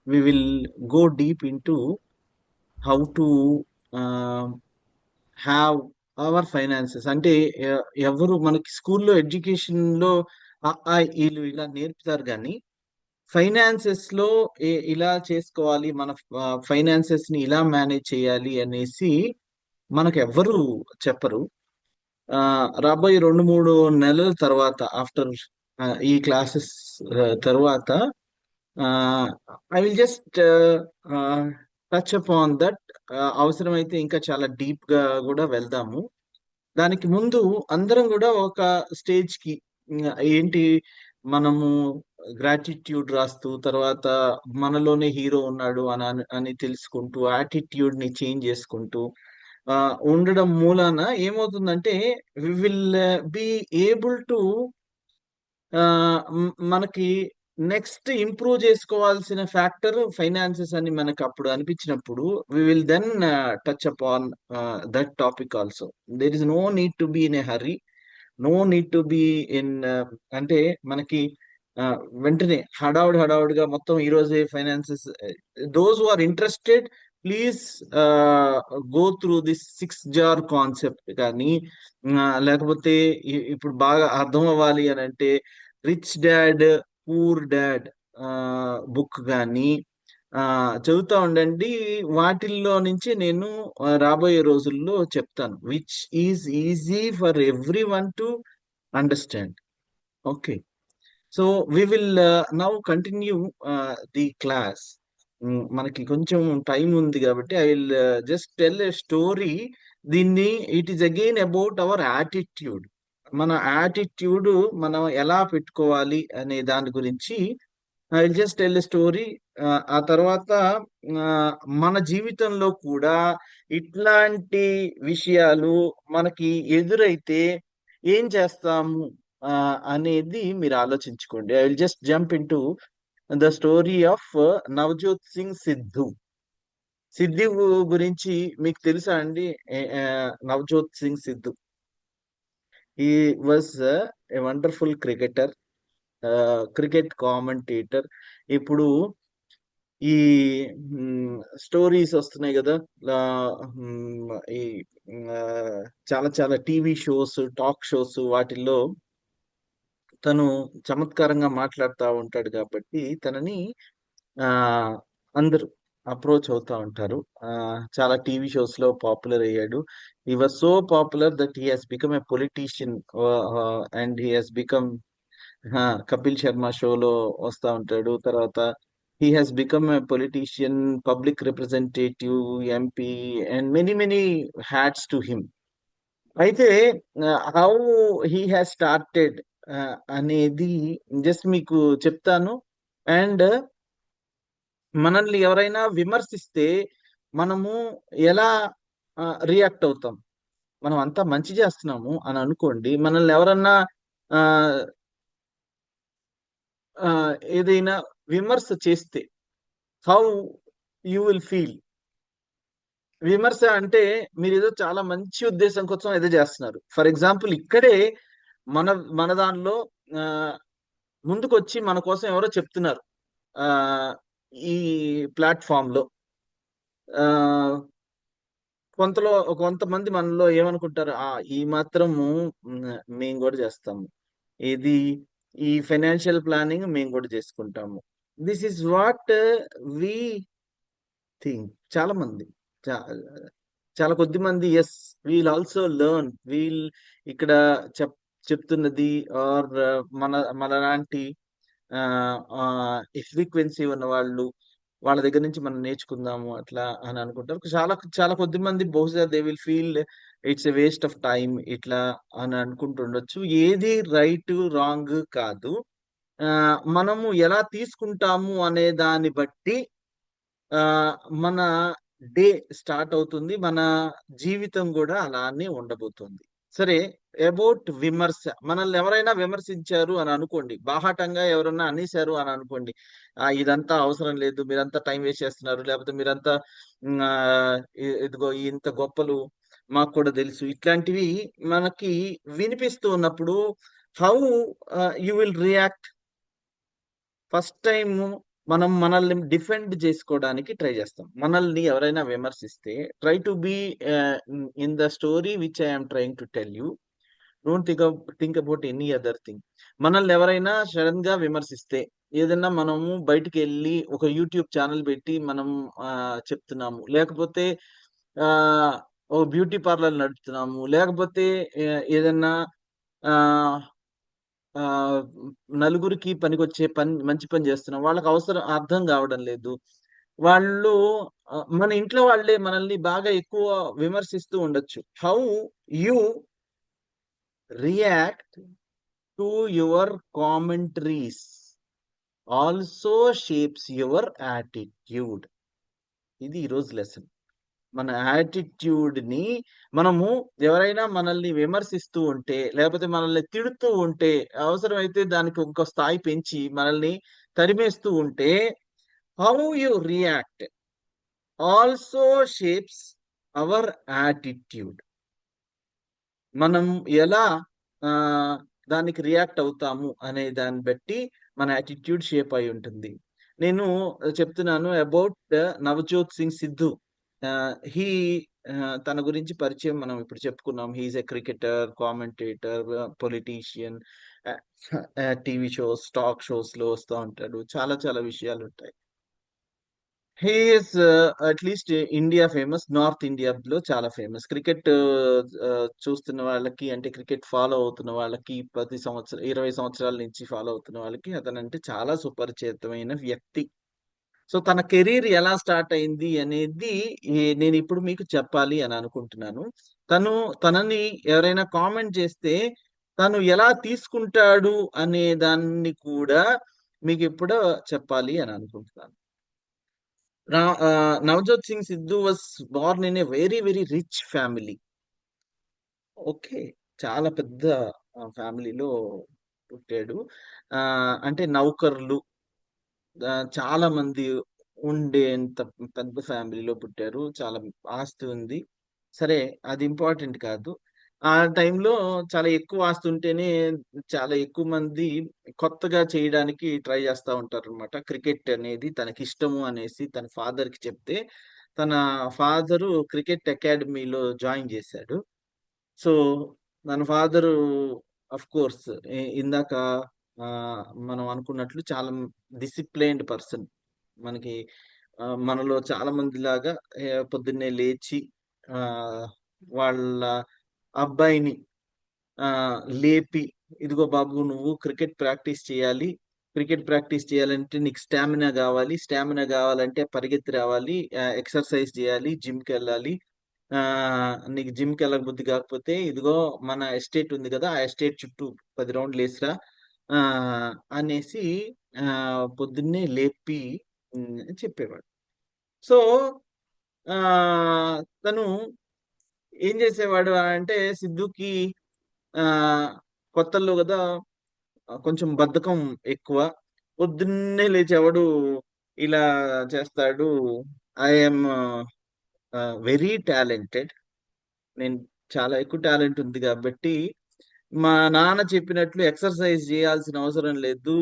we will go deep into how to have our finances. అంటే ఎవరు మనకి స్కూల్లో ఎడ్యుకేషన్‌లో ఈలు ఇలా నేర్పుతారు గానీ, ఫైనాన్సెస్‌లో ఇలా చేసుకోవాలి. మన ఫైనాన్సెస్‌ని ఇలా మేనేజ్ చేయాలి అనేసి మనకెవ్వరు చెప్పరు. రాబోయే 2, 3 నెలల తర్వాత ఆఫ్టర్ ఈ క్లాసెస్ తరువాత ఆహ్, I will just touch upon that. అవసరమైతే ఇంకా చాలా డీప్‌గా గూడా వెళ్దాము. దానికి ముందు అందరం గూడా ఒక స్టేజ్‌కి ఏంటి మనము గ్రాటిట్యూడ్ రాస్తూ, తర్వాత మనలోనే హీరో ఉన్నాడు అని తెలుసుకుంటూ, యాటిట్యూడ్‌ని చేంజ్ జేసుకుంటూ ఉండడం మూలాన ఏమవుతుందంటే we will be able to మనకి నెక్స్ట్ ఇంప్రూవ్ చేసుకోవాల్సిన ఫ్యాక్టర్ ఫైనాన్సెస్ అని మనకు అప్పుడు అనిపించినప్పుడు we will then touch upon that topic also. There is no need to be in a hurry, no need to be in అంటే మనకి వెంటనే హడావుడిగా మొత్తం ఈ రోజే finances. Those who are interested, please go through this 6 jar concept కానీ, లేకపోతే ఇప్పుడు బాగా అర్థం అవ్వాలి అని అంటే rich dad poor dad book కానీ చదువుతా ఉండండి. వాటిల్లో నుంచి నేను రాబోయే రోజుల్లో చెప్తాను, which is easy for everyone to understand. Okay. So we will now continue the class. మనకి కొంచెం టైం ఉంది కాబట్టి I will just tell a story. దీన్ని it is again about our attitude. మన యాటిట్యూడ్ మనం ఎలా పెట్టుకోవాలి అనే దాని గురించి I will just tell a story. ఆ తర్వాత మన జీవితంలో కూడా ఇట్లాంటి విషయాలు మనకి ఎదురైతే ఏం చేస్తాము అనేది మీరు ఆలోచించుకోండి. I will just jump into the story of Navjot Singh Siddhu. Siddhu గురించి మీకు తెలుసా అండి? నవజోత్ సింగ్ సిద్ధు ఈ was a wonderful cricketer, cricket commentator. ఇప్పుడు ఈ స్టోరీస్ వస్తున్నాయి కదా. ఈ చాలా చాలా టీవీ షోస్, టాక్ షోస్ వాటిల్లో తను చమత్కారంగా మాట్లాడుతా ఉంటాడు కాబట్టి తనని ఆహ్, అందరూ అప్రోచ్ అవుతా ఉంటారు. చాలా టీవీ షోస్‌లో పాపులర్ అయ్యాడు. He was so popular that he has become a politician. And he has become 'Kapil Sharma' షోలో వస్తా ఉంటాడు. తర్వాత he has become a politician, public representative, MP and many many hats to him. అయితే how he has started అనేది just మీకు చెప్తాను. And మనల్ని ఎవరైనా విమర్శిస్తే మనము ఎలా రియాక్ట్ అవుతాం? మనం అంతా మంచి చేస్తున్నాము అని అనుకోండి. మనల్ని ఎవరన్నా ఆహ్, ఏదైనా విమర్శ చేస్తే హౌ యూ విల్ ఫీల్? విమర్శ అంటే మీరేదో చాలా మంచి ఉద్దేశం కోసం ఏదో చేస్తున్నారు. ఫర్ ఎగ్జాంపుల్ ఇక్కడే మన మన దానిలో ఆహ్, ముందుకొచ్చి మన కోసం ఎవరో చెప్తున్నారు. ఆహ్, ఈ ప్లాట్‌ఫార్మ్‌లో ఆహ్, కొంతలో కొంతమంది మనలో ఏమనుకుంటారు, ఈ మాత్రము మేము గూడా చేస్తాము. ఇది ఈ ఫైనాన్షియల్ ప్లానింగ్ మేము గూడా చేసుకుంటాము. This is what we think. చాలా మంది. చా చాలా కొద్ది మంది యెస్, వీల్ ఆల్సో లెర్న్. ఇక్కడ చెప్ చెప్తున్నది ఆర్ మన మనలాంటి ఫ్రీక్వెన్సీ ఉన్నవాళ్ళు, వాళ్ళ దగ్గర నుంచి మనం నేర్చుకుందాము అట్లా అని అనుకుంటారు. చాలా చాలా కొద్ది మంది బహుశా they will feel it's a waste of time ఇట్లా అని అనుకుంటుండొచ్చు. ఏది రైట్, రాంగ్ కాదు. మనము ఎలా తీసుకుంటాము అనే దాన్ని బట్టి ఆహ్, మన డే స్టార్ట్ అవుతుంది. మన జీవితం గూడా అలానే ఉండబోతుంది. సరే, అబౌట్ విమర్శ. మనల్ని ఎవరైనా విమర్శించారు అని అనుకోండి. బాహాటంగా ఎవరన్నా అనేసారు అని అనుకోండి. ఇదంతా అవసరం లేదు. మీరంతా టైం వేస్ట్ చేస్తున్నారు. లేకపోతే మీరంతా ఇదిగో ఇంత గొప్పలు మాకు కూడా తెలుసు. ఇట్లాంటివి మనకి వినిపిస్తూ ఉన్నప్పుడు how you will react? First time మనం మనల్ని డిఫెండ్ చేసుకోవడానికి ట్రై చేస్తాం. మనల్ని ఎవరైనా విమర్శిస్తే try to be in the story which I am trying to tell you. Don't think about any other thing. మనల్ని ఎవరైనా సడన్ గా విమర్శిస్తే, ఏదన్నా మనము బయటికి వెళ్ళి ఒక యూట్యూబ్ ఛానల్ పెట్టి మనం చెప్తున్నాము, లేకపోతే ఆ ఒక బ్యూటీ పార్లర్ నడుపుతున్నాము, లేకపోతే ఏదన్నా ఆ ఆ నలుగురికి పనికొచ్చే పని, మంచి పని చేస్తున్నాం, వాళ్ళకి అవసరం అర్థం కావడం లేదు. వాళ్ళు మన ఇంట్లో వాళ్ళే మనల్ని బాగా ఎక్కువ విమర్శిస్తూ ఉండొచ్చు. How you react to your commentaries also shapes your attitude. ఇది ఈరోజు లెసన్. మన యాటిట్యూడ్ ని మనము, ఎవరైనా మనల్ని విమర్శిస్తూ ఉంటే, లేకపోతే మనల్ని తిడుతూ ఉంటే, అవసరమైతే దానికి ఇంకో స్థాయి పెంచి మనల్ని తరిమేస్తూ ఉంటే, how you react also shapes our attitude. మనం ఎలా దానికి రియాక్ట్ అవుతాము అనే దాన్ని బట్టి మన యాటిట్యూడ్ షేప్ అయి ఉంటుంది. నేను చెప్తున్నాను అబౌట్ నవజోత్ సింగ్ సిద్ధు. హీ తన గురించి పరిచయం మనం ఇప్పుడు చెప్పుకున్నాం. He is a cricketer, commentator, politician, TV shows, talk shows లో వస్తూ ఉంటాడు. చాలా చాలా విషయాలు ఉంటాయి. He is at least India famous, north ఇండియాలో చాలా ఫేమస్. క్రికెట్ చూస్తున్న వాళ్ళకి, అంటే క్రికెట్ ఫాలో అవుతున్న వాళ్ళకి, ప్రతి సంవత్సరం 20 సంవత్సరాల నుంచి ఫాలో అవుతున్న వాళ్ళకి అతనంటే చాలా సుపరిచితమైన వ్యక్తి. సో తన కెరీర్ ఎలా స్టార్ట్ అయింది అనేది నేను ఇప్పుడు మీకు చెప్పాలి అని అనుకుంటున్నాను. తను తనని ఎవరైనా కామెంట్ చేస్తే తను ఎలా తీసుకుంటాడు అనే దాన్ని కూడా మీకు ఇప్పుడు చెప్పాలి అని అనుకుంటున్నాను. Navjot Singh Sidhu was born in a very, very rich family. Okay. చాలా పెద్ద ఫ్యామిలీలో పుట్టాడు. అంటే నౌకర్లు చాలా మంది ఉండేంత పెద్ద ఫ్యామిలీలో పుట్టారు. చాలా ఆస్తి ఉంది. సరే, అది ఇంపార్టెంట్ కాదు. ఆ టైంలో చాలా ఎక్కువ ఆస్తి ఉంటేనే చాలా ఎక్కువ మంది కొత్తగా చేయడానికి ట్రై చేస్తా ఉంటారనమాట. క్రికెట్ అనేది తనకిష్టము అనేసి తన ఫాదర్‌కి చెప్తే, తన ఫాదరు క్రికెట్ అకాడమీలో జాయిన్ చేశాడు. సో, మన ఫాదరు ఆఫ్‌కోర్స్ ఇందాక మనం అనుకున్నట్లు చాలా డిసిప్లైన్డ్ పర్సన్. మనకి మనలో చాలా మందిలాగా పొద్దున్నే లేచి ఆహ్, వాళ్ళ అబ్బాయిని లేపి, "ఇదిగో బాబు, నువ్వు క్రికెట్ ప్రాక్టీస్ చేయాలి. క్రికెట్ ప్రాక్టీస్ చేయాలంటే నీకు స్టామినా గావాలి. స్టామినా గావాలంటే పరిగెత్తి రావాలి. ఎక్సర్‌సైజ్ చేయాలి. జిమ్‌కెళ్ళాలి. నీకు జిమ్‌కెళ్ళబుద్ధి కాకపోతే ఇదిగో మన ఎస్టేట్ ఉంది కదా! ఆ ఎస్టేట్ చుట్టూ 10 రౌండ్‌లేసిరా" అనేసి పొద్దున్నే లేపి చెప్పేవాడు. సో, తను ఏం చేసేవాడు అంటే సిద్ధూకి ఆహ్, కొత్తల్లో గదా! కొంచెం బద్ధకం ఎక్కువ. పొద్దున్నే లేచి ఎవడు ఇలా చేస్తాడు. I am very talented. నేను చాలా ఎక్కువ టాలెంట్ ఉంది గాబట్టి, మా నాన్న చెప్పినట్లు ఎక్సర్‌సైజ్ జేయాల్సిన అవసరం లేదు.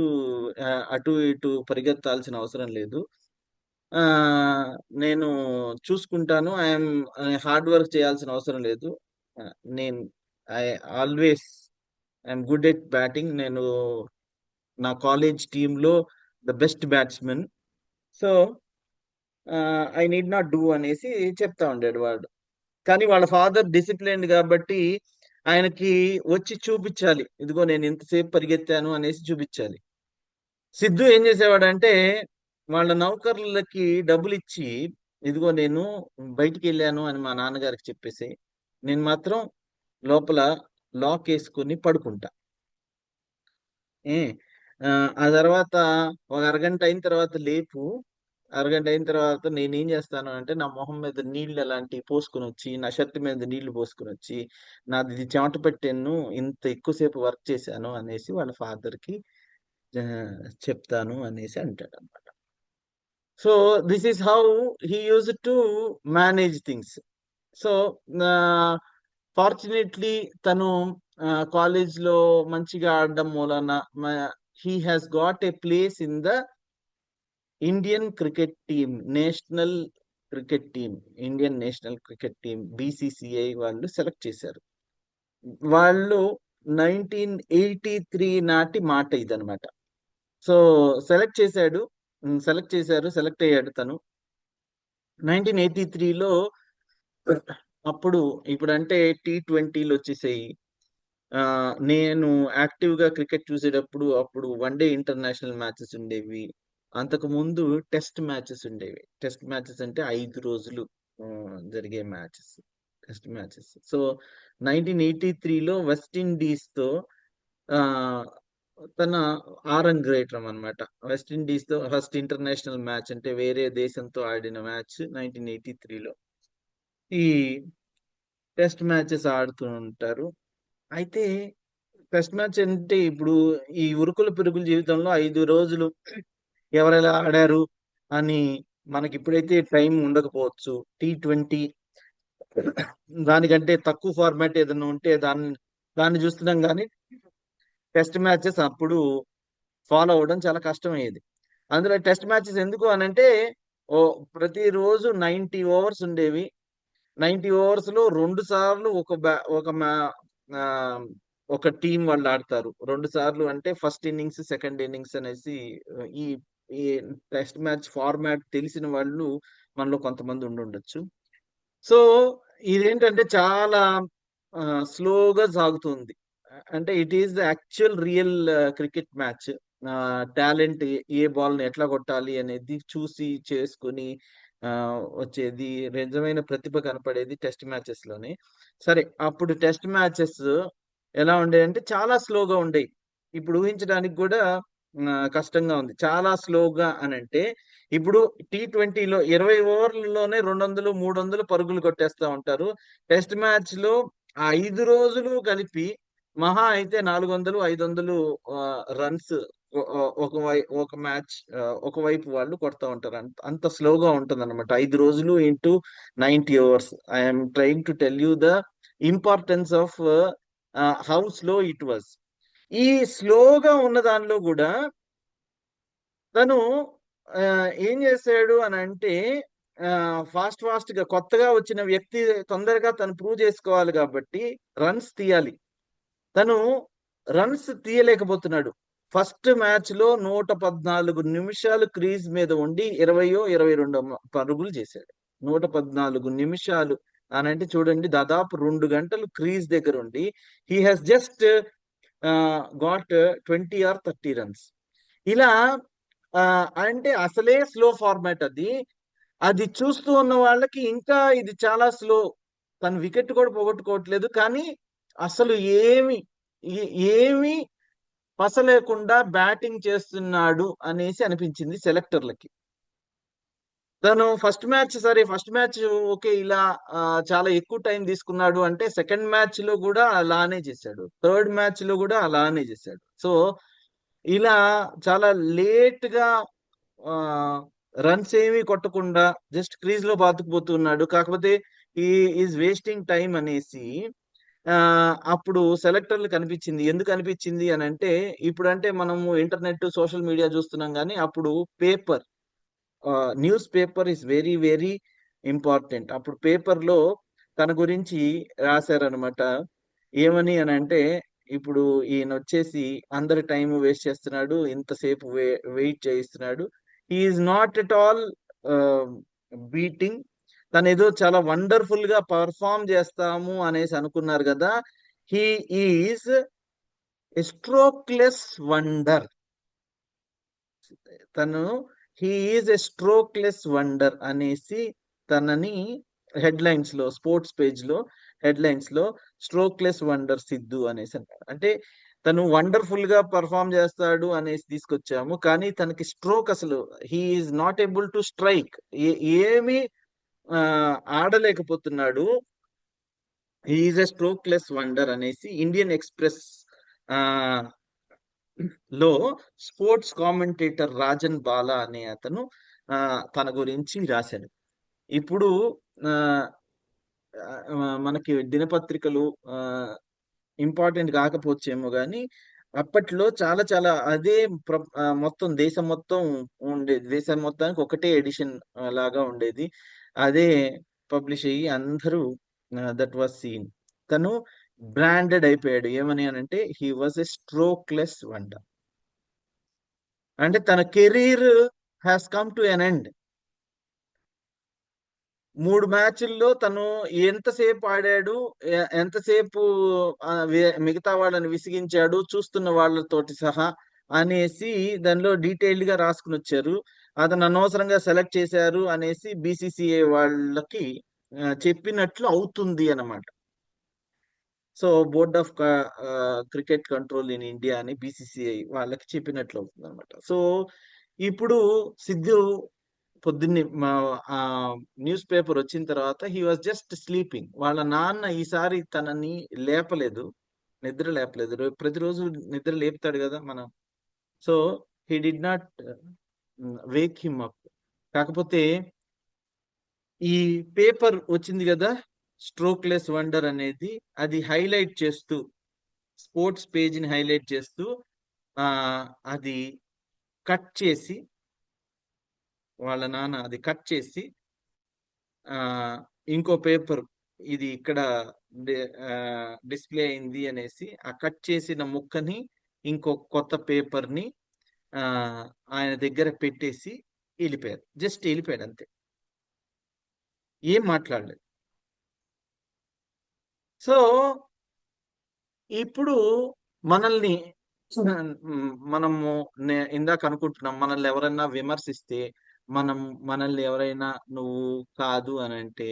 అటు ఇటు పరిగెత్తాల్సిన అవసరం లేదు. ఆహ్, నేను చూసుకుంటాను. హార్డ్ వర్క్ చేయాల్సిన అవసరం లేదు. నేను I always I'm good at batting. నేను నా కాలేజ్ టీమ్‌లో the best batsman. So, I need not do అనేసి చెప్తా ఉండాడు వాడు. కానీ వాళ్ళ ఫాదర్ డిసిప్లిన్డ్ గాబట్టి ఆయనకి వచ్చి చూపిచ్చాలి. ఇదిగో నేను ఇంతసేపు పరిగెత్తాను అనేసి చూపిచ్చాలి. సిద్ధు ఏం చేసేవాడంటే, వాళ్ళ నౌకర్లకి డబ్బులిచ్చి, ఇదిగో నేను బయటికెళ్ళాను అని మా నాన్నగారికి చెప్పేసేయి. నేను మాత్రం లోపల లాకేసుకొని పడుకుంటా. ఏ ఆ తర్వాత ఒక అరగంట అయిన తర్వాత లేపు. అరగంట అయిన తర్వాత నేనేం చేస్తాను అంటే, నా మొహం మీద నీళ్ళు అలాంటివి పోసుకొనొచ్చి, నా షర్ట్ మీద నీళ్లు పోసుకొనొచ్చి, నాది చెమట పట్టాను, ఇంత ఎక్కువ సేపు వర్క్ చేశాను అనేసి వాళ్ళ ఫాదర్‌కి చెప్తాను అనేసి అంటాడన్నమాట. So, this is how he used to manage things. So, ah, fortunately తను కాలేజ్‌లో మంచిగా ఆడడం మూలాన he has got a place in the Indian cricket team national cricket team Indian national cricket team BCCI వాళ్ళు సెలెక్ట్ చేశారు. వాళ్ళు 1983 నాటి మాట ఇదనమాట. సో సెలెక్ట్ చేశాడు, సెలెక్ట్ అయ్యాడు తను 1983లో. అప్పుడు ఇప్పుడంటే T20లు వచ్చేసాయి. నేను యాక్టివ్ గా క్రికెట్ చూసేటప్పుడు అప్పుడు వన్డే ఇంటర్నేషనల్ మ్యాచెస్ ఉండేవి. అంతకు ముందు టెస్ట్ మ్యాచెస్ ఉండేవి. టెస్ట్ మ్యాచెస్ అంటే 5 రోజులు జరిగే మ్యాచెస్, టెస్ట్ మ్యాచెస్. సో 1983లో వెస్టిండీస్ తో ఆ, తన ఆరంగేట్రం అనమాట. వెస్టిండీస్ తో ఫస్ట్ ఇంటర్నేషనల్ మ్యాచ్, అంటే వేరే దేశంతో ఆడిన మ్యాచ్ 1983లో. ఈ టెస్ట్ మ్యాచెస్ ఆడుతూ ఉంటారు. అయితే టెస్ట్ మ్యాచ్ అంటే ఇప్పుడు ఈ ఉరుకుల పిరుగుల జీవితంలో 5 రోజులు ఎవరెలా ఆడారు అని మనకి ఇప్పుడైతే టైం ఉండకపోవచ్చు. T20 దానికంటే తక్కువ ఫార్మాట్ ఏదైనా ఉంటే దాన్ని చూస్తున్నాం కానీ టెస్ట్ మ్యాచెస్ అప్పుడు ఫాలో అవ్వడం చాలా కష్టమయ్యేది. అందులో టెస్ట్ మ్యాచెస్ ఎందుకు అనంటే ఓ ప్రతిరోజు 90 ఓవర్స్ ఉండేవి. 90 ఓవర్స్ లో 2 సార్లు ఆ, ఒక టీం వాళ్ళు ఆడతారు. 2 సార్లు అంటే ఫస్ట్ ఇన్నింగ్స్, సెకండ్ ఇన్నింగ్స్ అనేసి. ఈ ఈ టెస్ట్ మ్యాచ్ ఫార్మాట్ తెలిసిన వాళ్ళు మనలో కొంతమంది ఉండుండొచ్చు. సో ఇదేంటంటే చాలా స్లోగా సాగుతుంది. అంటే it is the actual real cricket match. Talent A ball ని ఎట్లా కొట్టాలి అనేది చూసి చేసుకుని వచ్చేది. నిజమైన ప్రతిభ కనపడేది టెస్ట్ మ్యాచెస్ లోనే. సరే, అప్పుడు టెస్ట్ మ్యాచెస్ ఎలా ఉండేయంటే చాలా స్లోగా ఉండేవి. ఇప్పుడు ఊహించడానికి కూడా కష్టంగా ఉంది. చాలా స్లోగా అని అంటే ఇప్పుడు T20లో 20 ఓవర్లలోనే 200, 300 పరుగులు కొట్టేస్తా ఉంటారు. టెస్ట్ మ్యాచ్ లో ఆ 5 రోజులు కలిపి మహా అయితే 400, 500 రన్స్ ఒక మ్యాచ్ ఒకవైపు వాళ్ళు కొడతా ఉంటారు. అంత స్లోగా ఉంటుంది అనమాట. 5 రోజులు into 90 overs. I'm trying to tell you the importance of how slow it was. ఈ స్లోగా ఉన్న దానిలో కూడా తను ఆ, ఏం చేశాడు అని అంటే ఫాస్ట్ గా కొత్తగా వచ్చిన వ్యక్తి తొందరగా తను ప్రూవ్ చేసుకోవాలి కాబట్టి రన్స్ తీయాలి. తను రన్స్ తీయలేకపోతున్నాడు. ఫస్ట్ మ్యాచ్ లో 114 నిమిషాలు క్రీజ్ మీద ఉండి 22 పరుగులు చేశాడు. 114 నిమిషాలు అని అంటే చూడండి, దాదాపు 2 గంటలు క్రీజ్ దగ్గర ఉండి he has just got 20 or 30 runs. ఇలా అంటే అసలే స్లో ఫార్మాట్ అది. అది చూస్తూ ఉన్న వాళ్ళకి ఇంకా ఇది చాలా స్లో. తను వికెట్ కూడా పోగొట్టుకోవట్లేదు కానీ అసలు ఏమి పస లేకుండా బ్యాటింగ్ చేస్తున్నాడు అనేసి అనిపించింది సెలెక్టర్లకి. తను ఫస్ట్ మ్యాచ్ ఓకే, ఇలా చాలా ఎక్కువ టైం తీసుకున్నాడు అంటే సెకండ్ మ్యాచ్ లో కూడా అలానే చేశాడు, థర్డ్ మ్యాచ్ లో కూడా అలానే చేశాడు. సో ఇలా చాలా లేట్ గా రన్స్ ఏమీ కొట్టకుండా జస్ట్ క్రీజ్ లో బాతుకుపోతున్నాడు. కాకపోతే ఈ ఈజ్ వేస్టింగ్ టైం అనేసి ఆ అప్పుడు సెలెక్టర్లు కనిపించింది. ఎందుకు అనిపించింది అని అంటే ఇప్పుడంటే మనము ఇంటర్నెట్, సోషల్ మీడియా చూస్తున్నాం కానీ అప్పుడు paper, news paper is very very important. అప్పుడు పేపర్ లో తన గురించి రాశారనమాట. ఏమని అని అంటే ఇప్పుడు ఈయన వచ్చేసి అందరి టైం వేస్ట్ చేస్తున్నాడు, ఇంతసేపు వెయిట్ చేయిస్తున్నాడు. Is not at all beating. తను ఏదో చాలా వండర్ఫుల్ గా పర్ఫామ్ చేస్తాము అనేసి అనుకున్నారు కదా. He is strokeless wonder. తను he is a strokeless wonder అనేసి తనని హెడ్లైన్స్ లో, స్పోర్ట్స్ పేజ్ లో హెడ్లైన్స్ లో స్ట్రోక్లెస్ వండర్ సిద్ధు అనేసి అంటారు. అంటే తను వండర్ఫుల్ గా పర్ఫామ్ చేస్తాడు అనేసి తీసుకొచ్చాము కానీ తనకి స్ట్రోక్ అసలు he is not able to strike. ఏమి ఆడలేకపోతున్నాడు. ఈజ్ ఎ స్ట్రోక్లెస్ వండర్ అనేసి ఇండియన్ ఎక్స్ప్రెస్ ఆ లో స్పోర్ట్స్ కామెంటేటర్ రాజన్ బాలా అనే అతను తన గురించి రాశాడు. ఇప్పుడు ఆ, మనకి దినపత్రికలు ఇంపార్టెంట్ కాకపోవచ్చేమో కానీ అప్పట్లో చాలా చాలా అదే మొత్తం దేశం మొత్తం ఉండేది. దేశం మొత్తానికి ఒకటే ఎడిషన్ లాగా ఉండేది. అదే పబ్లిష్ అయ్యి అందరూ దట్ వాస్ సీన్. తను బ్రాండెడ్ అయిపోయాడు. ఏమని అనంటే హి వాస్ ఎ స్ట్రోక్‌లెస్ వండర్. అంటే తన career has come to an end. 3 మ్యాచ్‌ల్లో తను ఎంతసేపు ఆడాడు, ఎంతసేపు మిగతా వాళ్ళని విసిగించాడు చూస్తున్న వాళ్ళతోటి సహా అనేసి దానిలో డీటెయిల్డ్‌గా రాసుకొనొచ్చారు. అతను అనవసరంగా సెలెక్ట్ చేశారు అనేసి బీసీసీఐ వాళ్ళకి చెప్పినట్లు అవుతుంది అన్నమాట. So, board of cricket control in India అని బీసీసీఐ వాళ్ళకి చెప్పినట్లు అవుతుందన్నమాట. సో, ఇప్పుడు సిద్ధు పొద్దున్నే న్యూస్ పేపర్ వచ్చిన తర్వాత హి వాస్ జస్ట్ స్లీపింగ్. వాళ్ళ నాన్న ఈసారి తనని లేపలేదు. నిద్ర లేపలేదు. ప్రతిరోజు నిద్ర లేపుతాడు గదా! మనం. So, he did not Wake him up. కాకపోతే ఈ పేపర్ వచ్చింది గదా! స్ట్రోక్‌లెస్ వండర్ అనేది అది హైలైట్ చేస్తూ స్పోర్ట్స్ పేజ్‌ని హైలైట్ చేస్తూ అది కట్ చేసి వాళ్ళ నాన్న అది కట్ చేసి ఆహ్, ఇంకో పేపర్ ఇది ఇక్కడ డిస్‌ప్లే అయింది అనేసి ఆ కట్ చేసిన ముక్కని ఇంకో కొత్త పేపర్‌ని ఆహ్, ఆయన దగ్గర పెట్టేసి ఎళ్ళిపోయారు. జస్ట్ ఎళ్ళిపోయాడు అంతే. ఏం మాట్లాడలేదు. సో, ఇప్పుడు మనల్ని మనము ఇందాక అనుకుంటున్నాం. మనల్ని ఎవరైనా విమర్శిస్తే, మనం మనల్ని ఎవరైనా నువ్వు కాదు అనంటే,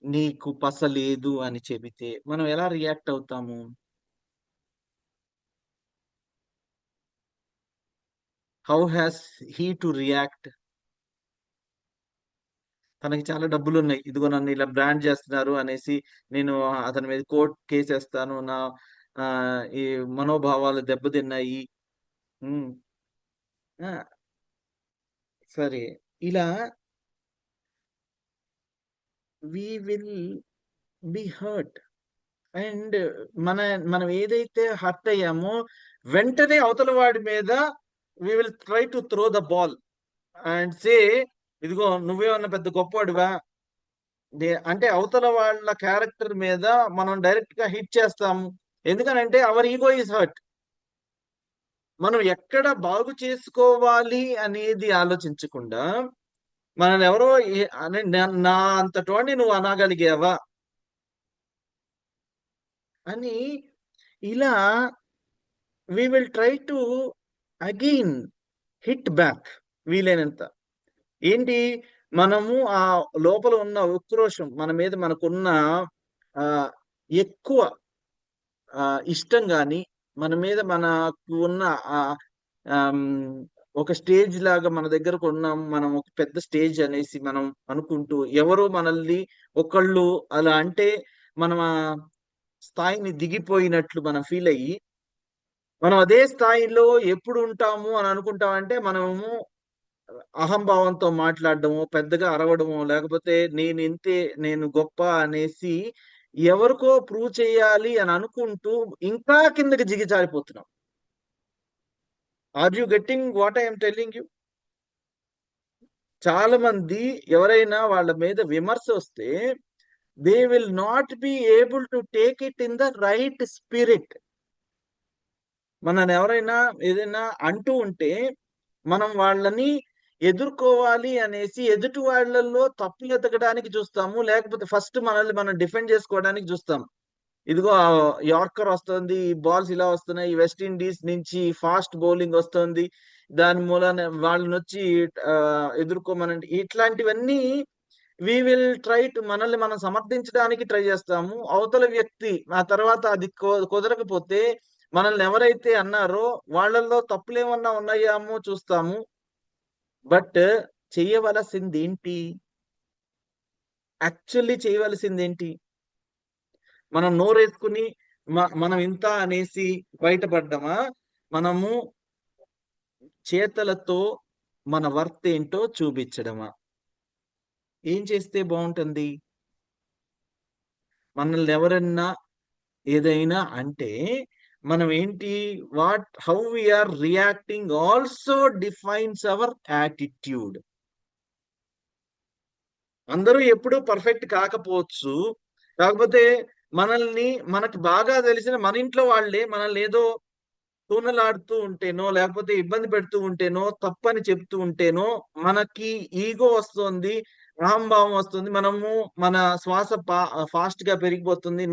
నీకు పస లేదు అని చెబితే, మనం ఎలా రియాక్ట్ అవుతాము? How has he to react? తనకి చాలా డబ్బులున్నాయి. ఇదిగో నన్ను ఇలా బ్రాండ్ చేస్తున్నారు అనేసి, నేను అతని మీద కోర్ట్ కేసేస్తాను. ఈ మనోభావాలు దెబ్బతిన్నాయి. హ్మ్. ఆ! సరే. ఇలా we will be hurt. And మన మనం ఏదైతే హర్ట్ అయ్యామో, వెంటనే అవతల వాడి మీద we will try to throw the ball and say, ఇదిగో నువ్వేమన్నా పెద్ద గొప్పోడివా? అంటే అవతల వాళ్ళ క్యారెక్టర్ మీద మనం డైరెక్ట్‌గా హిట్ చేస్తాము. ఎందుకనంటే అవర్ ఇగో ఈస్ హర్ట్. మనం ఎక్కడ బాగు చేసుకోవాలి అనేది ఆలోచించకుండా, మనల్ని ఎవరో అని నా అంతటోడిని నువ్వు అనగలిగావా? అని ఇలా we will try to again hit back వీలైనంత. ఏంటి? మనము లోపల ఉన్న ఉక్రోషం మన మీద మనకున్న ఆహ్, ఎక్కువ ఇష్టం గాని, మన మీద మనకు ఉన్న ఆహ్, ఆహ్, హ్మ్, ఒక స్టేజ్ లాగా మన దగ్గరకున్నాం. మనం ఒక పెద్ద స్టేజ్ అనేసి మనం అనుకుంటూ, ఎవరో మనల్ని ఒకళ్ళు అలా అంటే, మనం స్థాయిని దిగిపోయినట్లు మనం ఫీలయ్యి, మనం అదే స్థాయిలో ఎప్పుడు ఉంటాము అని అనుకుంటామంటే, మనము అహంభావంతో మాట్లాడడమో, పెద్దగా అరవడమో, లేకపోతే నేనింతే, నేను గొప్ప అనేసి ఎవరికో ప్రూవ్ చేయాలి అని అనుకుంటూ ఇంకా కిందకి దిగజారిపోతున్నాం. Are you getting what I am telling you? చాలా మంది ఎవరైనా వాళ్ళ మీద విమర్శొస్తే they will not be able to take it in the right spirit. మనల్ని ఎవరైనా ఏదైనా అంటూ ఉంటే, మనం వాళ్ళని ఎదుర్కోవాలి అనేసి ఎదుటి వాళ్ళలో తప్పు ఎతకడానికి చూస్తాము. లేకపోతే ఫస్ట్ మనల్ని మనం డిఫెండ్ చేసుకోవడానికి చూస్తాం. ఇదిగో యార్కర్ వస్తుంది. ఈ బాల్స్ ఇలా వస్తున్నాయి. వెస్ట్ ఇండీస్ నుంచి ఫాస్ట్ బౌలింగ్ వస్తుంది. దాని మూలాన వాళ్ళనొచ్చి ఎదుర్కోమనండి. ఇట్లాంటివన్నీ వి విల్ ట్రై టు మనల్ని మనం సమర్థించడానికి ట్రై చేస్తాము. అవతల వ్యక్తి ఆ తర్వాత అది కుదరకపోతే మనల్ని ఎవరైతే అన్నారో వాళ్ళల్లో తప్పులేమన్నా ఉన్నాయేమో చూస్తాము. బట్ చేయవలసిందేంటి? యాక్చువల్లీ చేయవలసిందేంటి? మనం నోరేసుకొని మనం ఇంత అనేసి బయటపడ్డమా? మనము చేతలతో మన వర్త్ ఏంటో చూపించడమా? ఏం చేస్తే బావుంటుంది? మనల్ని ఎవరన్నా ఏదైనా అంటే, మనం ఏంటి, how we are reacting also defines our attitude. అందరూ ఎప్పుడూ పర్ఫెక్ట్ కాకపోవచ్చు. కాకపోతే మనల్ని, మనకు బాగా తెలిసిన మన ఇంట్లో వాళ్ళే మనల్ని ఏదో తూనలాడుతూ ఉంటేనో, లేకపోతే ఇబ్బంది పెడుతూ ఉంటేనో, తప్పని చెప్తూ ఉంటేనో మనకి ఈగో వస్తుంది, అహంభావం వస్తుంది. మనము మన శ్వాస ఫాస్ట్ గా పెరిగిపోతుంది.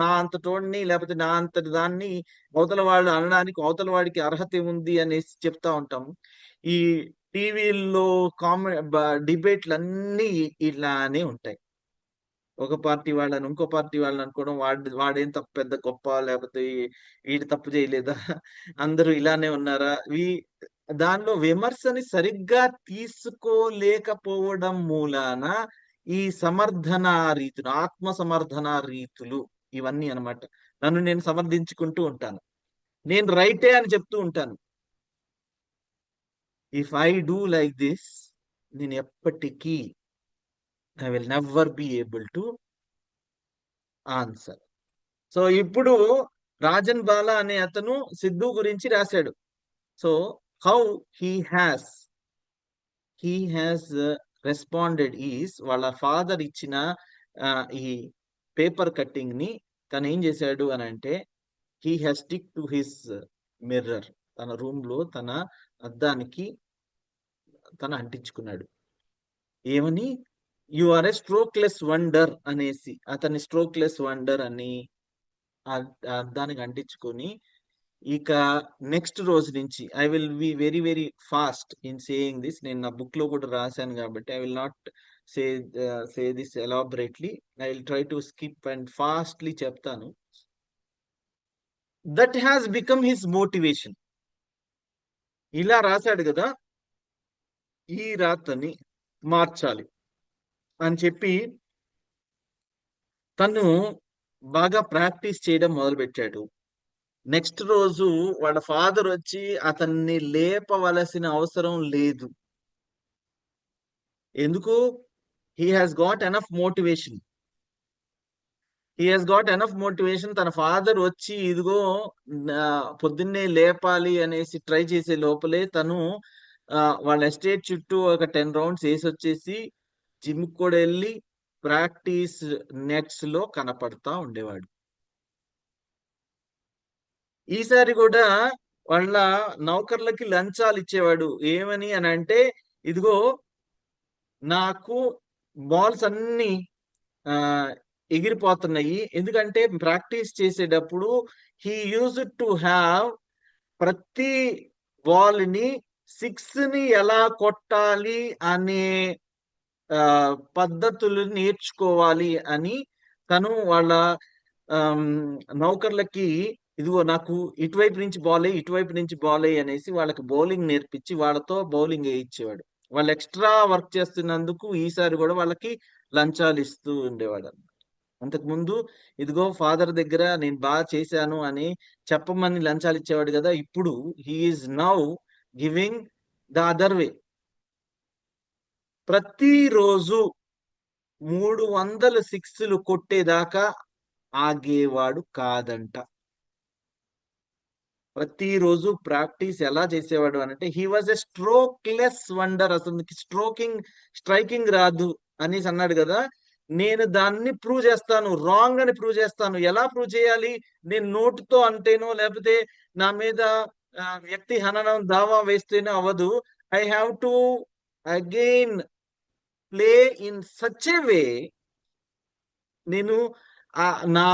నా అంతటోడిని, లేకపోతే నా అంతటి దాన్ని అవతల వాళ్ళు అనడానికి అవతల వాడికి అర్హత ఉంది అనేసి చెప్తా ఉంటాము. ఈ టీవీల్లో డిబేట్లన్నీ ఇలానే ఉంటాయి. ఒక పార్టీ వాళ్ళని ఇంకో పార్టీ వాళ్ళని అనుకోవడం, వాడేం తప్పు పెద్ద గొప్ప, లేకపోతే వీడు తప్పు చేయలేదా, అందరూ ఇలానే ఉన్నారా, దానిలో విమర్శని సరిగ్గా తీసుకోలేకపోవడం మూలాన ఈ సమర్థనా రీతులు, ఆత్మ సమర్థనా రీతులు, ఇవన్నీ అన్నమాట. నన్ను నేను సమర్థించుకుంటూ ఉంటాను. నేను రైటే అని చెప్తూ ఉంటాను. If I do like this, నేను ఎప్పటికీ I will never be able to answer. So ఇప్పుడు రాజన్ బాలా అనే అతను సిద్ధు గురించి రాశాడు. So how he has he has responded is, వాళ్ళ ఫాదర్ ఇచ్చిన ఈ పేపర్ కట్టింగ్ ని తను ఏం చేశాడు అని అంటే, he has stick to his mirror, తన రూమ్ లో తన అద్దానికి తన అంటించుకున్నాడు. ఏమని? You are a strokeless wonder అనేసి, అతన్ని స్ట్రోక్లెస్ వండర్ అని అద్దానికి అంటించుకొని, ఇక నెక్స్ట్ రోజు నుంచి I will be very very fast in saying this. నేను నా బుక్ లో కూడా రాశాను కాబట్టి I will not say say this elaborately. I will try to skip and fastly చెప్తాను. That has become his motivation. ఇలా రాశాడు కదా, ఈ రాతని మార్చాలి అని చెప్పి తను బాగా ప్రాక్టీస్ చేయడం మొదలుపెట్టాడు. నెక్స్ట్ రోజు వాళ్ళ ఫాదర్ వచ్చి అతన్ని లేపవలసిన అవసరం లేదు. ఎందుకు? He has got enough motivation. తన ఫాదర్ వచ్చి ఇదిగో పొద్దున్నే లేపాలి అనేసి ట్రై చేసే లోపలే తను వాళ్ళ ఎస్టేట్ చుట్టూ ఒక 10 రౌండ్స్ వేసి వచ్చేసి జిమ్ కూడా వెళ్ళి ప్రాక్టీస్ నెట్స్ లో కనపడతా ఉండేవాడు. ఈసారి కూడా వాళ్ళ నౌకర్లకి లంచాలు ఇచ్చేవాడు. ఏమని అని అంటే, ఇదిగో నాకు బాల్స్ అన్ని ఆ ఎగిరిపోతున్నాయి. ఎందుకంటే ప్రాక్టీస్ చేసేటప్పుడు హీ యూజ్ టు హ్యావ్ ప్రతి బాల్ ని సిక్స్ ని ఎలా కొట్టాలి అనే పద్ధతులు నేర్చుకోవాలి అని తను వాళ్ళ నౌకర్లకి, ఇదిగో నాకు ఇటువైపు నుంచి ఇటువైపు నుంచి బాల్ అనేసి వాళ్ళకి బౌలింగ్ నేర్పించి వాళ్ళతో బౌలింగ్ వేయించేవాడు. వాళ్ళు ఎక్స్ట్రా వర్క్ చేస్తున్నందుకు ఈసారి కూడా వాళ్ళకి లంచాలు ఇస్తూ ఉండేవాడు. అంతకు ముందు ఇదిగో ఫాదర్ దగ్గర నేను బాగా చేశాను అని చెప్పమని లంచాలు ఇచ్చేవాడు కదా, ఇప్పుడు he is now giving the other way. ప్రతిరోజు 300 సిక్స్లు కొట్టేదాకా ఆగేవాడు కాదంట. ప్రతిరోజు ప్రాక్టీస్ ఎలా చేసేవాడు అంటే, he was a strokeless wonder. అసలు స్ట్రైకింగ్ రాదు అనేసి అన్నాడు కదా, నేను దాన్ని ప్రూవ్ చేస్తాను, రాంగ్ అని ప్రూవ్ చేస్తాను. ఎలా ప్రూవ్ చేయాలి? నేను నోటుతో అంటేనో, లేకపోతే నా మీద వ్యక్తి హననం దావా వేస్తేనో అవ్వదు. I have to again play in such a way. నేను నా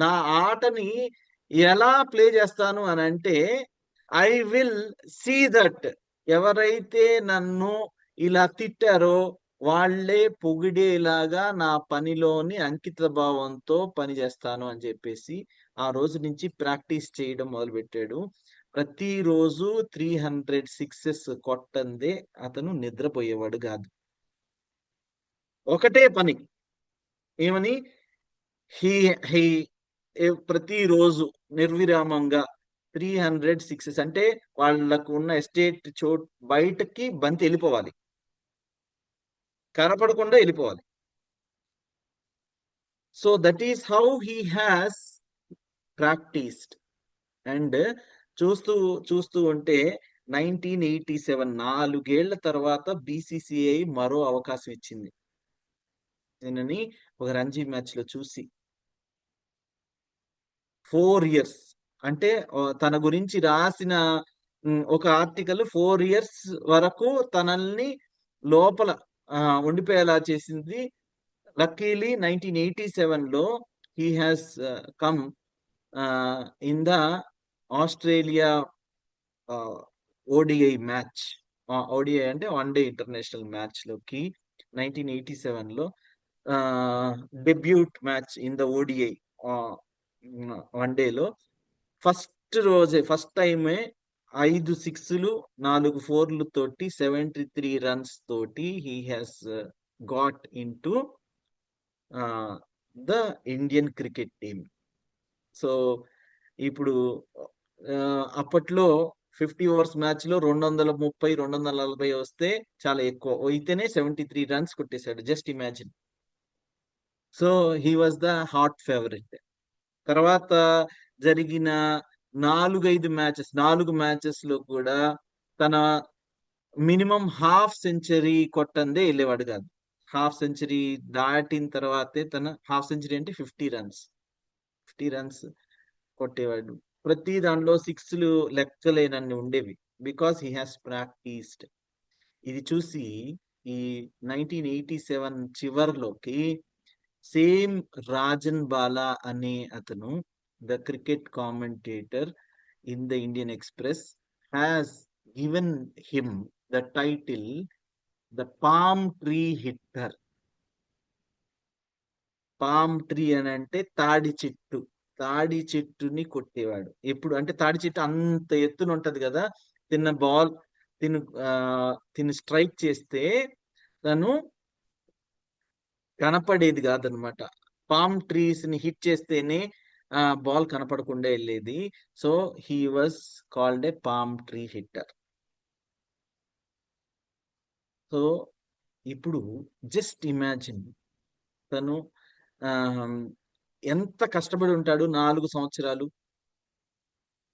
నా ఆటని ఎలా ప్లే చేస్తాను అని అంటే, ఐ విల్ సీ దట్ ఎవరైతే నన్ను ఇలా తిట్టారో వాళ్ళే పొగిడేలాగా నా పనిలోని అంకిత భావంతో పని చేస్తాను అని చెప్పేసి ఆ రోజు నుంచి ప్రాక్టీస్ చేయడం మొదలుపెట్టాడు. ప్రతిరోజు 300 సిక్సెస్ కొట్టందే అతను నిద్రపోయేవాడు కాదు. ఒకటే పని. ఏమని? హీ హీ ప్రతిరోజు నిర్విరామంగా 300 సిక్సెస్, అంటే వాళ్ళకు ఉన్న ఎస్టేట్ బయటకి బంతి వెళ్ళిపోవాలి, కనపడకుండా వెళ్ళిపోవాలి. So that is how he has practised. And చూస్తూ చూస్తూ ఉంటే 1987 4 ఏళ్ల తర్వాత బీసీసీఐ మరో అవకాశం ఇచ్చింది దీనిని ఒక రంజీ మ్యాచ్ లో చూసి. 4 ఇయర్స్ అంటే తన గురించి రాసిన ఒక ఆర్టికల్ 4 ఇయర్స్ వరకు తనల్ని లోపల ఉండిపోయేలా చేసింది. లక్కీలీ 1987లో he has come in the Australia ODI match. ODI అంటే వన్ డే ఇంటర్నేషనల్ మ్యాచ్ లోకి 1987లో debut match in the ODI one డేలో ఫస్ట్ టైమే 5 సిక్స్లు 4 ఫోర్లు తోటి 73 రన్స్ తోటి he has got into the Indian cricket team. So ఇప్పుడు అప్పట్లో 50 ఓవర్స్ మ్యాచ్ లో 230 240 వస్తే చాలా ఎక్కువ అయితేనే 73 రన్స్ కొట్టేశాడు. Just imagine. So he was the hot favourite. తర్వాత జరిగిన 4 మ్యాచెస్ లో కూడా తన మినిమం హాఫ్ సెంచరీ కొట్టందే వెళ్ళేవాడు కాదు. హాఫ్ సెంచరీ దాటిన తర్వాతే తన హాఫ్ సెంచరీ అంటే 50 రన్స్ కొట్టేవాడు. ప్రతి దానిలో సిక్స్లు లెక్కలేనన్ని ఉండేవి. Because he has practised. ఇది చూసి ఈ 1987 చివర్లోకి సేమ్ రాజన్ బాలా అనే అతను, the cricket commentator in the Indian express, has given him the title the palm tree hitter. Palm tree అని అంటే తాడి చెట్టు. తాడి చెట్టుని కొట్టేవాడు. ఎప్పుడు అంటే తాడి చెట్టు అంత ఎత్తున ఉంటది కదా, తిన్న బాల్ తిను తిను స్ట్రైక్ చేస్తే తను కనపడేది కాదనమాట. పామ్ ట్రీస్ ని హిట్ చేస్తేనే బాల్ కనపడకుండా వెళ్ళేది. So he was called a palm tree hitter. So ఇప్పుడు జస్ట్ ఇమాజిన్ తను ఎంత కష్టపడి ఉంటాడు 4 సంవత్సరాలు,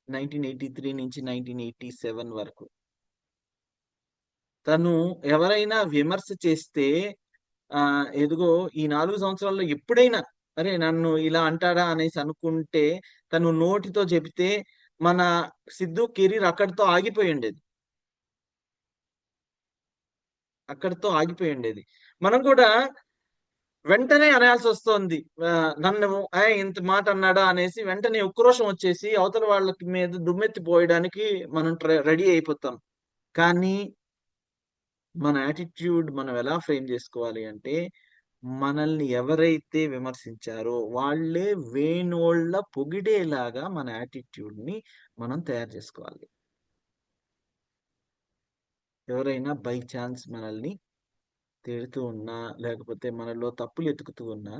1983 నుంచి 1987 వరకు. తను ఎవరైనా విమర్శ చేస్తే ఎదుగో ఈ 4 సంవత్సరాల్లో ఎప్పుడైనా అరే నన్ను ఇలా అంటాడా అనేసి అనుకుంటే తను నోటితో చెబితే మన సిద్ధు కెరీర్ అక్కడితో ఆగిపోయి ఉండేది. మనం కూడా వెంటనే అనాల్సి వస్తుంది. నన్ను ఇంత మాట అన్నాడా అనేసి వెంటనే ఉక్రోషం వచ్చేసి అవతల వాళ్ళకి మీద దుమ్మెత్తి పోయడానికి మనం రెడీ అయిపోతాం. కానీ మన యాటిట్యూడ్ మనం ఎలా ఫ్రేమ్ చేసుకోవాలి అంటే, మనల్ని ఎవరైతే విమర్శించారో వాళ్ళే వేణోళ్ళ పొగిడేలాగా మన యాటిట్యూడ్ ని మనం తయారు చేసుకోవాలి. ఎవరైనా బై ఛాన్స్ మనల్ని తిడుతూ ఉన్నా లేకపోతే మనలో తప్పులు ఎతుకుతూ ఉన్నా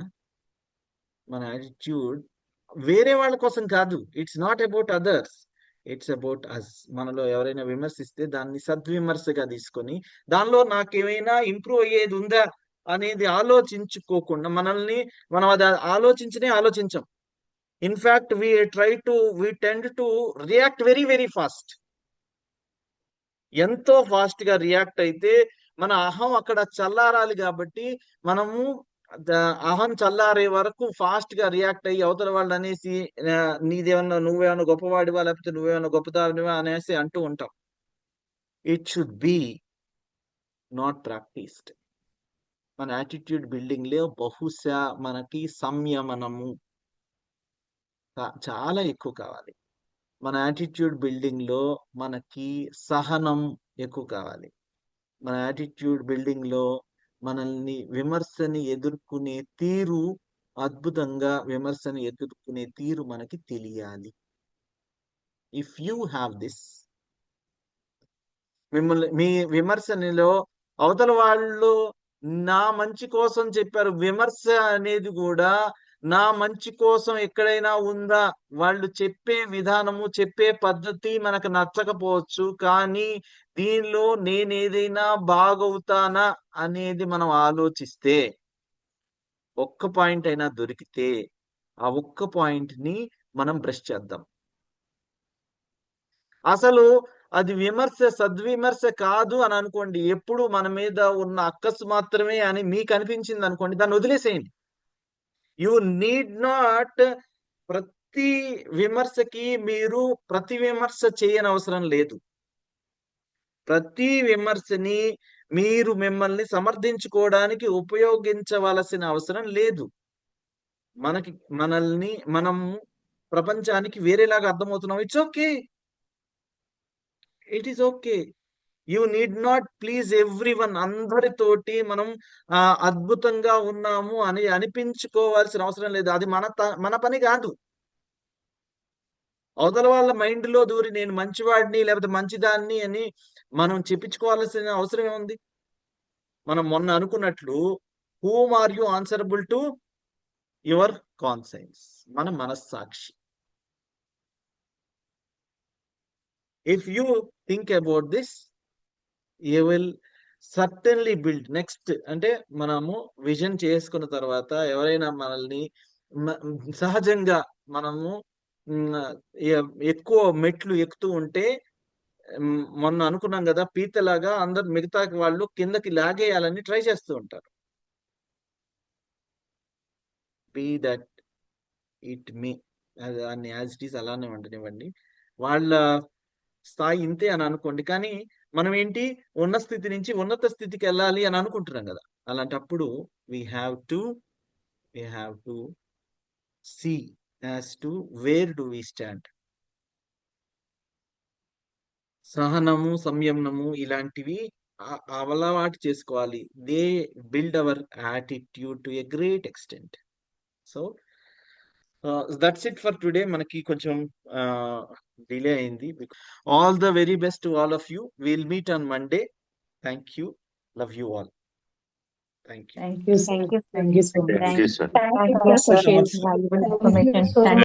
మన యాటిట్యూడ్ వేరే వాళ్ళ కోసం కాదు. It's not about others, it's about us. మనలో ఎవరైనా విమర్శిస్తే దాన్ని సద్విమర్శగా తీసుకొని దానిలో నాకేమైనా ఇంప్రూవ్ అయ్యేది ఉందా అనేది ఆలోచించుకోకుండా మనం అది ఆలోచించం. In fact we tend to react very very fast. ఎంతో ఫాస్ట్ గా రియాక్ట్ అయితే మన అహం అక్కడ చల్లారాలి కాబట్టి మనము అహం చల్లారే వరకు ఫాస్ట్ గా రియాక్ట్ అయ్యి అవతల వాళ్ళు అనేసి నువ్వేమన్నా గొప్పవాడివా లేకపోతే నువ్వేమన్నా గొప్పదానివా అనేసి అంటూ ఉంటాం. It should be not practised. మన యాటిట్యూడ్ బిల్డింగ్ లో బహుశా మనకి సంయమనము చాలా ఎక్కువ కావాలి. మన యాటిట్యూడ్ బిల్డింగ్ లో మనకి సహనం ఎక్కువ కావాలి. మన యాటిట్యూడ్ బిల్డింగ్ లో మనల్ని విమర్శని ఎదుర్కొనే తీరు, అద్భుతంగా విమర్శని ఎదుర్కొనే తీరు మనకి తెలియాలి. ఇఫ్ యూ హ్యావ్ దిస్, మీ విమర్శనిలో అవతల వాళ్ళు నా మంచి కోసం చెప్పారు. విమర్శ అనేది కూడా నా మంచి కోసం ఎక్కడైనా ఉందా? వాళ్ళు చెప్పే విధానము, చెప్పే పద్ధతి మనకు నచ్చకపోవచ్చు, కానీ దీనిలో నేనేదైనా బాగవుతానా అనేది మనం ఆలోచిస్తే, ఒక్క పాయింట్ అయినా దొరికితే ఆ ఒక్క పాయింట్ ని మనం బ్రష్ చేద్దాం. అసలు అది విమర్శ సద్విమర్శ కాదు అని అనుకోండి, ఎప్పుడు మన మీద ఉన్న అక్కసు మాత్రమే అని మీకు అనిపించింది అనుకోండి, దాన్ని వదిలేసేయండి. యు నీడ్ నాట్ ప్రతి విమర్శకి మీరు ప్రతి విమర్శ చేయనవసరం లేదు. ప్రతి విమర్శని మీరు మిమ్మల్ని సమర్థించుకోవడానికి ఉపయోగించవలసిన అవసరం లేదు. మనం ప్రపంచానికి వేరేలాగా అర్థమవుతున్నాం. It's okay. It is okay. You need not please everyone. అందరితోటి మనం అద్భుతంగా ఉన్నాము అని అనిపించుకోవాల్సిన అవసరం లేదు. అది మన పని కాదు. అవతల వాళ్ళ మైండ్ లో దూరి నేను మంచివాడిని లేకపోతే మంచిదాన్ని అని మనం చెప్పించుకోవాల్సిన అవసరం ఏముంది? మనం మొన్న అనుకున్నట్లు, whom are you answerable to? Your conscience, మన మనస్సాక్షి. If you think about this, you will certainly build. Next అంటే మనము విజన్ చేసుకున్న తర్వాత ఎవరైనా మనల్ని సహజంగా మనము ఎక్కువ మెట్లు ఎక్కుతూ ఉంటే, మొన్న అనుకున్నాం కదా, పీతలాగా అందరు మిగతా వాళ్ళు కిందకి లాగేయాలని ట్రై చేస్తూ ఉంటారు. బీ దట్ ఇట్ మీ, దాన్ని యాజ్ ఇట్ ఈస్ అలానే ఉండనివ్వండి. వాళ్ళ స్థాయి ఇంతే అని అనుకోండి. కానీ మనం ఏంటి, ఉన్న స్థితి నుంచి ఉన్నత స్థితికి వెళ్ళాలి అని అనుకుంటున్నాం కదా. అలాంటప్పుడు we have to see as to where do we stand. సహనము, సంయమనము ఇలాంటివి అలవాటు చేసుకోవాలి. They build our attitude to a great extent. So that's it for today. మనకి కొంచెం డిలే అయింది. All the very best to all of you. Will meet on Monday. Thank you. Love you all. Thank you. Thank you, sir. Thank you, sir. Thank you so much. Thank you, sir. Thank you for sharing valuable information.